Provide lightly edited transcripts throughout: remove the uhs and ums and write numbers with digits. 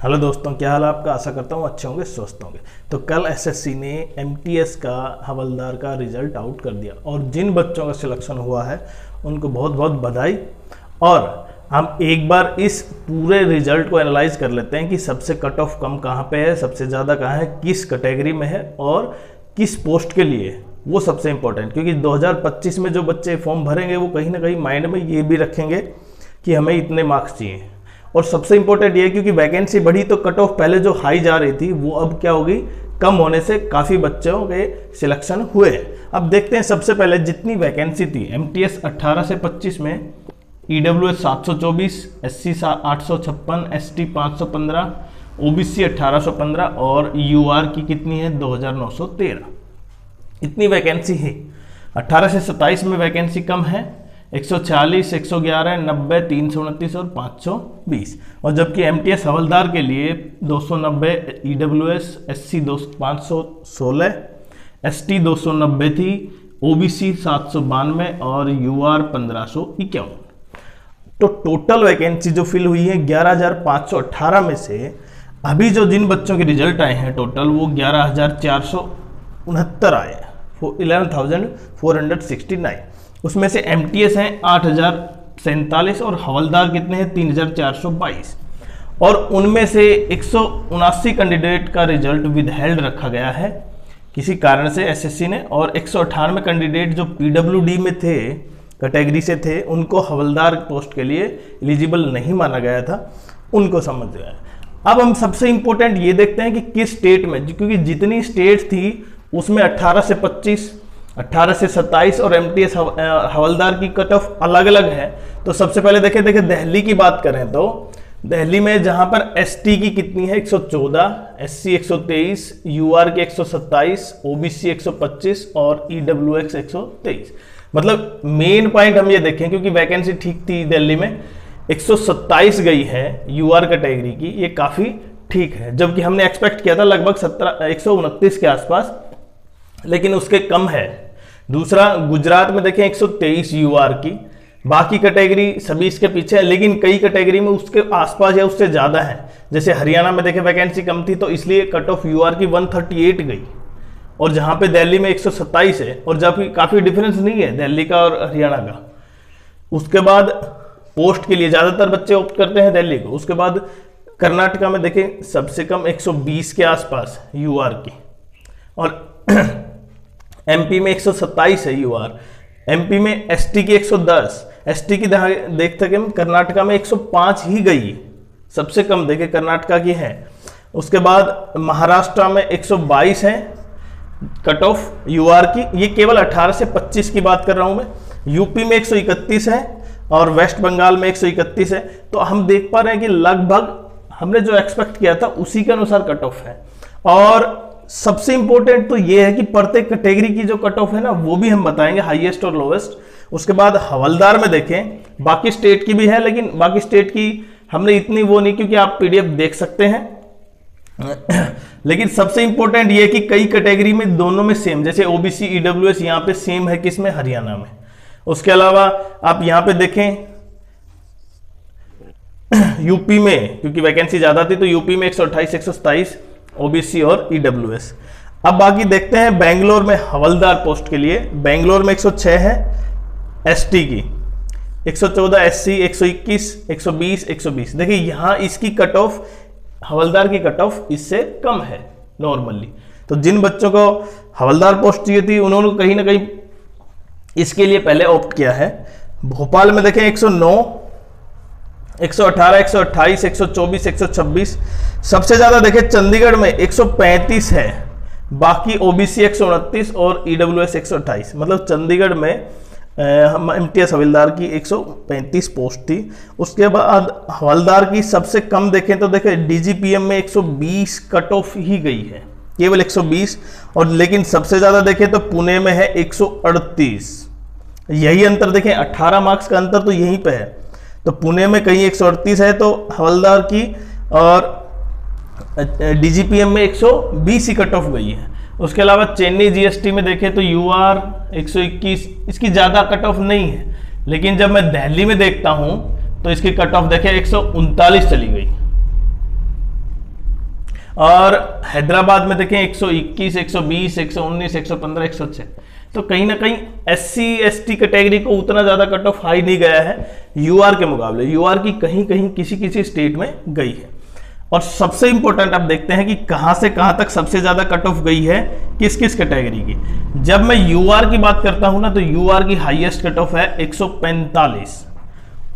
Hello दोस्तों, क्या हाल है आपका। आशा करता हूँ अच्छे होंगे, स्वस्थ होंगे। तो कल एसएससी ने एमटीएस का हवलदार का रिजल्ट आउट कर दिया और जिन बच्चों का सिलेक्शन हुआ है उनको बहुत बहुत बधाई। और हम एक बार इस पूरे रिजल्ट को एनालाइज कर लेते हैं कि सबसे कट ऑफ कम कहाँ पे है, सबसे ज़्यादा कहाँ है, किस कैटेगरी में है और किस पोस्ट के लिए। वो सबसे इंपॉर्टेंट, क्योंकि 2025 में जो बच्चे फॉर्म भरेंगे वो कहीं ना कहीं माइंड में ये भी रखेंगे कि हमें इतने मार्क्स चाहिए। और सबसे इंपॉर्टेंट ये है क्योंकि वैकेंसी बढ़ी तो कट ऑफ पहले जो हाई जा रही थी वो अब क्या होगी, कम होने से काफ़ी बच्चों के सिलेक्शन हुए। अब देखते हैं सबसे पहले जितनी वैकेंसी थी एमटीएस 18 से 25 में, ईडब्ल्यूएस 724, एससी 856, एसटी 515, ओबीसी 1815 और यूआर की कितनी है 2913। इतनी वैकेंसी है। 18 से 27 में वैकेंसी कम है, 140, 111, 90, 329 और 520। और जबकि एमटीएस हवलदार के लिए 290 ईडब्ल्यूएस, एससी 516, एसटी 290 थी, ओबीसी 792 और यूआर 1551। तो टोटल वैकेंसी जो फिल हुई है 11,518 में से अभी जो जिन बच्चों के रिजल्ट आए हैं टोटल वो 11,469 आए हैं, 11,469। उसमें से एमटीएस हैं 8,047 और हवलदार कितने हैं 3,422। और उनमें से 179 कैंडिडेट का रिजल्ट विदहेल्ड रखा गया है किसी कारण से एसएससी ने, और 198 कैंडिडेट जो पीडब्ल्यूडी में थे, कैटेगरी से थे, उनको हवलदार पोस्ट के लिए एलिजिबल नहीं माना गया था, उनको समझ गया। अब हम सबसे इंपॉर्टेंट ये देखते हैं कि किस स्टेट में, क्योंकि जितनी स्टेट थी उसमें 18 से 25, 18 से 27 और एमटीएस हवलदार की कट ऑफ अलग अलग है। तो सबसे पहले देखें दिल्ली की बात करें तो दिल्ली में जहां पर एसटी की कितनी है 114, एससी 123, यूआर के 127, ओबीसी 125 और ईडब्ल्यूएक्स 123। मतलब मेन पॉइंट हम ये देखें, क्योंकि वैकेंसी ठीक थी दिल्ली में, 127 गई है यूआर कैटेगरी की, ये काफी ठीक है। जबकि हमने एक्सपेक्ट किया था लगभग 129 के आसपास, लेकिन उसके कम है। दूसरा गुजरात में देखें 123 यूआर की, बाकी कैटेगरी सभी इसके पीछे है, लेकिन कई कैटेगरी में उसके आसपास या उससे ज़्यादा है। जैसे हरियाणा में देखें वैकेंसी कम थी तो इसलिए कट ऑफ यूआर की 138 गई, और जहां पे दिल्ली में 127 है, और जबकि काफ़ी डिफरेंस नहीं है दिल्ली का और हरियाणा का। उसके बाद पोस्ट के लिए ज़्यादातर बच्चे ऑप्ट करते हैं दिल्ली को। उसके बाद कर्नाटका में देखें सबसे कम 120 के आसपास यूआर की, और एमपी में 127 है यूआर। एमपी में एसटी की 110, एसटी की देख सके कर्नाटका में 105 ही गई, सबसे कम देखे कर्नाटका की है। उसके बाद महाराष्ट्र में 122 है कट ऑफ यूआर की, ये केवल 18 से 25 की बात कर रहा हूं मैं। यूपी में 131 है और वेस्ट बंगाल में 131 है। तो हम देख पा रहे हैं कि लगभग हमने जो एक्सपेक्ट किया था उसी के अनुसार कट ऑफ है। और सबसे इंपॉर्टेंट तो ये है कि प्रत्येक कैटेगरी की जो कट ऑफ है ना वो भी हम बताएंगे, हाईएस्ट और लोवेस्ट। उसके बाद हवलदार में देखें, बाकी स्टेट की भी है, लेकिन बाकी स्टेट की हमने इतनी वो नहीं, क्योंकि आप पीडीएफ देख सकते हैं। लेकिन सबसे इंपॉर्टेंट ये है कि कई कैटेगरी में दोनों में सेम, जैसे ओबीसी ईडब्ल्यूएस यहाँ पे सेम है, किसमें, हरियाणा में। उसके अलावा आप यहाँ पे देखें यूपी में, क्योंकि वैकेंसी ज्यादा थी तो यूपी में 128, 127 ओबीसी और ईडब्ल्यूएस। अब बाकी देखते हैं बेंगलोर में हवलदार पोस्ट के लिए। बेंगलोर में 106 है एसटी की, 114 एससी, 121, 120, 120। देखिए यहाँ इसकी कट ऑफ, हवलदार की कट ऑफ इससे कम है नॉर्मली। तो जिन बच्चों को हवलदार पोस्ट चाहिए थी उन्होंने कहीं ना कहीं इसके लिए पहले ऑप्ट किया है। भोपाल में देखें 109, 118, 128, 124, 126। सबसे ज्यादा देखें चंडीगढ़ में 135 है, बाकी ओबीसी 129 और ईडब्ल्यूएस 128। मतलब चंडीगढ़ में हम एमटीएस हवलदार की 135 पोस्ट थी। उसके बाद हवलदार की सबसे कम देखें तो देखें डीजीपीएम में 120 कट ऑफ ही गई है, केवल 120। और लेकिन सबसे ज्यादा देखें तो पुणे में है 138। यही अंतर देखें, 18 मार्क्स का अंतर तो यहीं पे है। तो पुणे में कहीं 138 है तो हवलदार की, और डीजीपीएम में 120 ही कट ऑफ गई है। उसके अलावा चेन्नई जीएसटी में देखें तो यूआर 121, इसकी ज़्यादा कट ऑफ नहीं है, लेकिन जब मैं दिल्ली में देखता हूं तो इसकी कट ऑफ देखें 139 चली गई। और हैदराबाद में देखें 121, 120, 119, 115, 106। तो कहीं ना कहीं SC ST कैटेगरी को उतना ज़्यादा कट ऑफ हाई नहीं गया है UR के मुकाबले। UR की कहीं कहीं किसी किसी स्टेट में गई है। और सबसे इंपॉर्टेंट आप देखते हैं कि कहां से कहां तक सबसे ज्यादा कट ऑफ गई है, किस किस कैटेगरी की। जब मैं UR की बात करता हूं ना, तो UR की हाईएस्ट कट ऑफ है 145,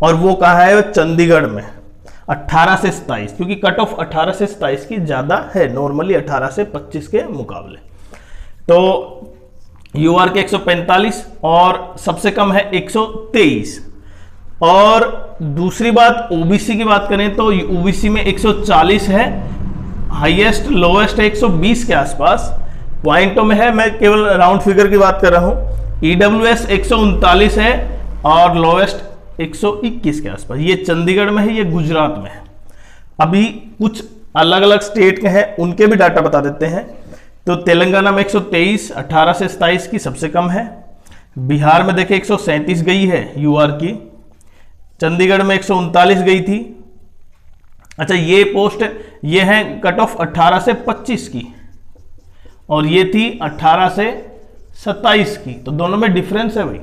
और वो कहा है चंडीगढ़ में 18 से 27, क्योंकि कट ऑफ 18 से 27 की ज्यादा है नॉर्मली 18 से 25 के मुकाबले। तो UR के 145 और सबसे कम है 123। और दूसरी बात OBC की बात करें तो OBC में 140 है, हाईएस्ट लोएस्ट है 120 के आसपास, पॉइंटों में है, मैं केवल राउंड फिगर की बात कर रहा हूं। EWS 139 है और लोएस्ट 121 के आसपास। ये चंडीगढ़ में है, ये गुजरात में है। अभी कुछ अलग अलग स्टेट के हैं, उनके भी डाटा बता देते हैं। तो तेलंगाना में 123, 18 से 27 की सबसे कम है। बिहार में देखें 137 गई है UR की। चंडीगढ़ में 139 गई थी। अच्छा, ये पोस्ट ये है कट ऑफ 18 से 25 की, और ये थी 18 से 27 की, तो दोनों में डिफरेंस है भाई।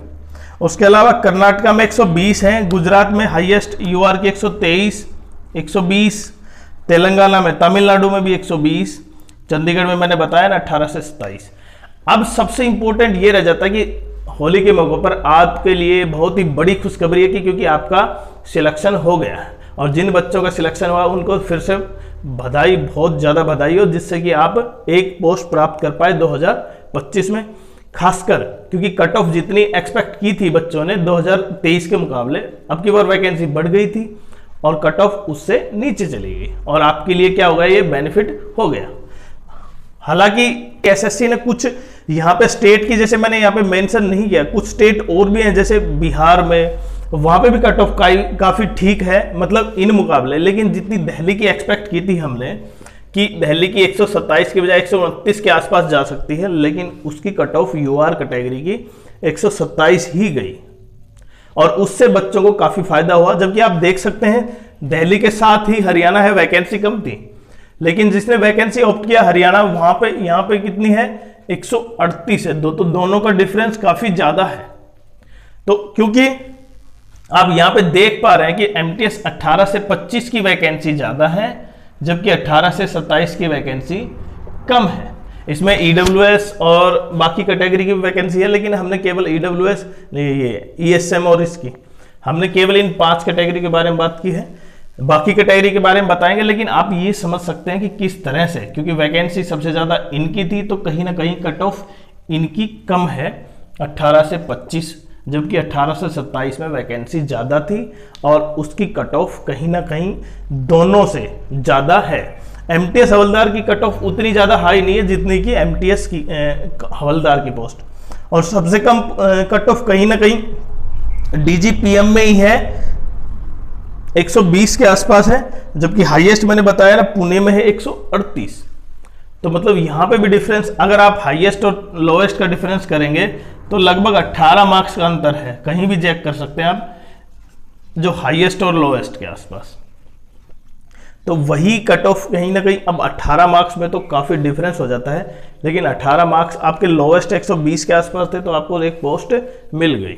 उसके अलावा कर्नाटका में 120 है, गुजरात में हाईएस्ट UR की 123, 120, तेलंगाना में, तमिलनाडु में भी 120, चंडीगढ़ में मैंने बताया ना 18 से 27। अब सबसे इंपॉर्टेंट ये रह जाता है कि होली के मौके पर आपके लिए बहुत ही बड़ी खुशखबरी है कि क्योंकि आपका सिलेक्शन हो गया है, और जिन बच्चों का सिलेक्शन हुआ उनको फिर से बधाई, बहुत ज़्यादा बधाई हो, जिससे कि आप एक पोस्ट प्राप्त कर पाए 2025 में। खासकर क्योंकि कट ऑफ जितनी एक्सपेक्ट की थी बच्चों ने 2023 के मुकाबले, अब की बार वैकेंसी बढ़ गई थी और कट ऑफ उससे नीचे चली गई, और आपके लिए क्या होगा, ये बेनिफिट हो गया। हालांकि SSC ने कुछ यहाँ पे स्टेट की, जैसे मैंने यहाँ पे मेंशन नहीं किया, कुछ स्टेट और भी हैं जैसे बिहार में, वहाँ पे भी कट ऑफ काफ़ी ठीक है, मतलब इन मुकाबले। लेकिन जितनी दिल्ली की एक्सपेक्ट की थी हमने कि दिल्ली की 127 के बजाय 129 के आसपास जा सकती है, लेकिन उसकी कट ऑफ UR कैटेगरी की 127 ही गई, और उससे बच्चों को काफ़ी फायदा हुआ। जबकि आप देख सकते हैं दिल्ली के साथ ही हरियाणा है, वैकेंसी कम थी, लेकिन जिसने वैकेंसी ऑप्ट किया हरियाणा, वहां पे यहाँ पे कितनी है, 138 है। तो दोनों का डिफरेंस काफी ज्यादा है। तो क्योंकि आप यहाँ पे देख पा रहे हैं कि MTS 18 से 25 की वैकेंसी ज्यादा है, जबकि 18 से 27 की वैकेंसी कम है। इसमें EWS और बाकी कैटेगरी की वैकेंसी है, लेकिन हमने केवल EWS, ये ESM और इसकी, हमने केवल इन 5 कैटेगरी के बारे में बात की है। बाकी कैटेगरी के बारे में बताएंगे, लेकिन आप ये समझ सकते हैं कि किस तरह से, क्योंकि वैकेंसी सबसे ज़्यादा इनकी थी, तो कहीं ना कहीं कट ऑफ इनकी कम है 18 से 25, जबकि 18 से 27 में वैकेंसी ज़्यादा थी, और उसकी कट ऑफ कहीं ना कहीं दोनों से ज़्यादा है। MTS हवलदार की कट ऑफ उतनी ज़्यादा हाई नहीं है जितनी कि MTS की हवलदार की पोस्ट, और सबसे कम कट ऑफ कहीं ना कहीं DGPM में ही है, 120 के आसपास है, जबकि हाईएस्ट मैंने बताया ना पुणे में है 138। तो मतलब यहाँ पे भी डिफरेंस, अगर आप हाईएस्ट और लोएस्ट का डिफरेंस करेंगे तो लगभग 18 मार्क्स का अंतर है, कहीं भी चेक कर सकते हैं आप, जो हाईएस्ट और लोएस्ट के आसपास। तो वही कट ऑफ कहीं ना कहीं अब 18 मार्क्स में तो काफ़ी डिफरेंस हो जाता है, लेकिन 18 मार्क्स आपके लोएस्ट 120 के आसपास थे, तो आपको एक पोस्ट मिल गई।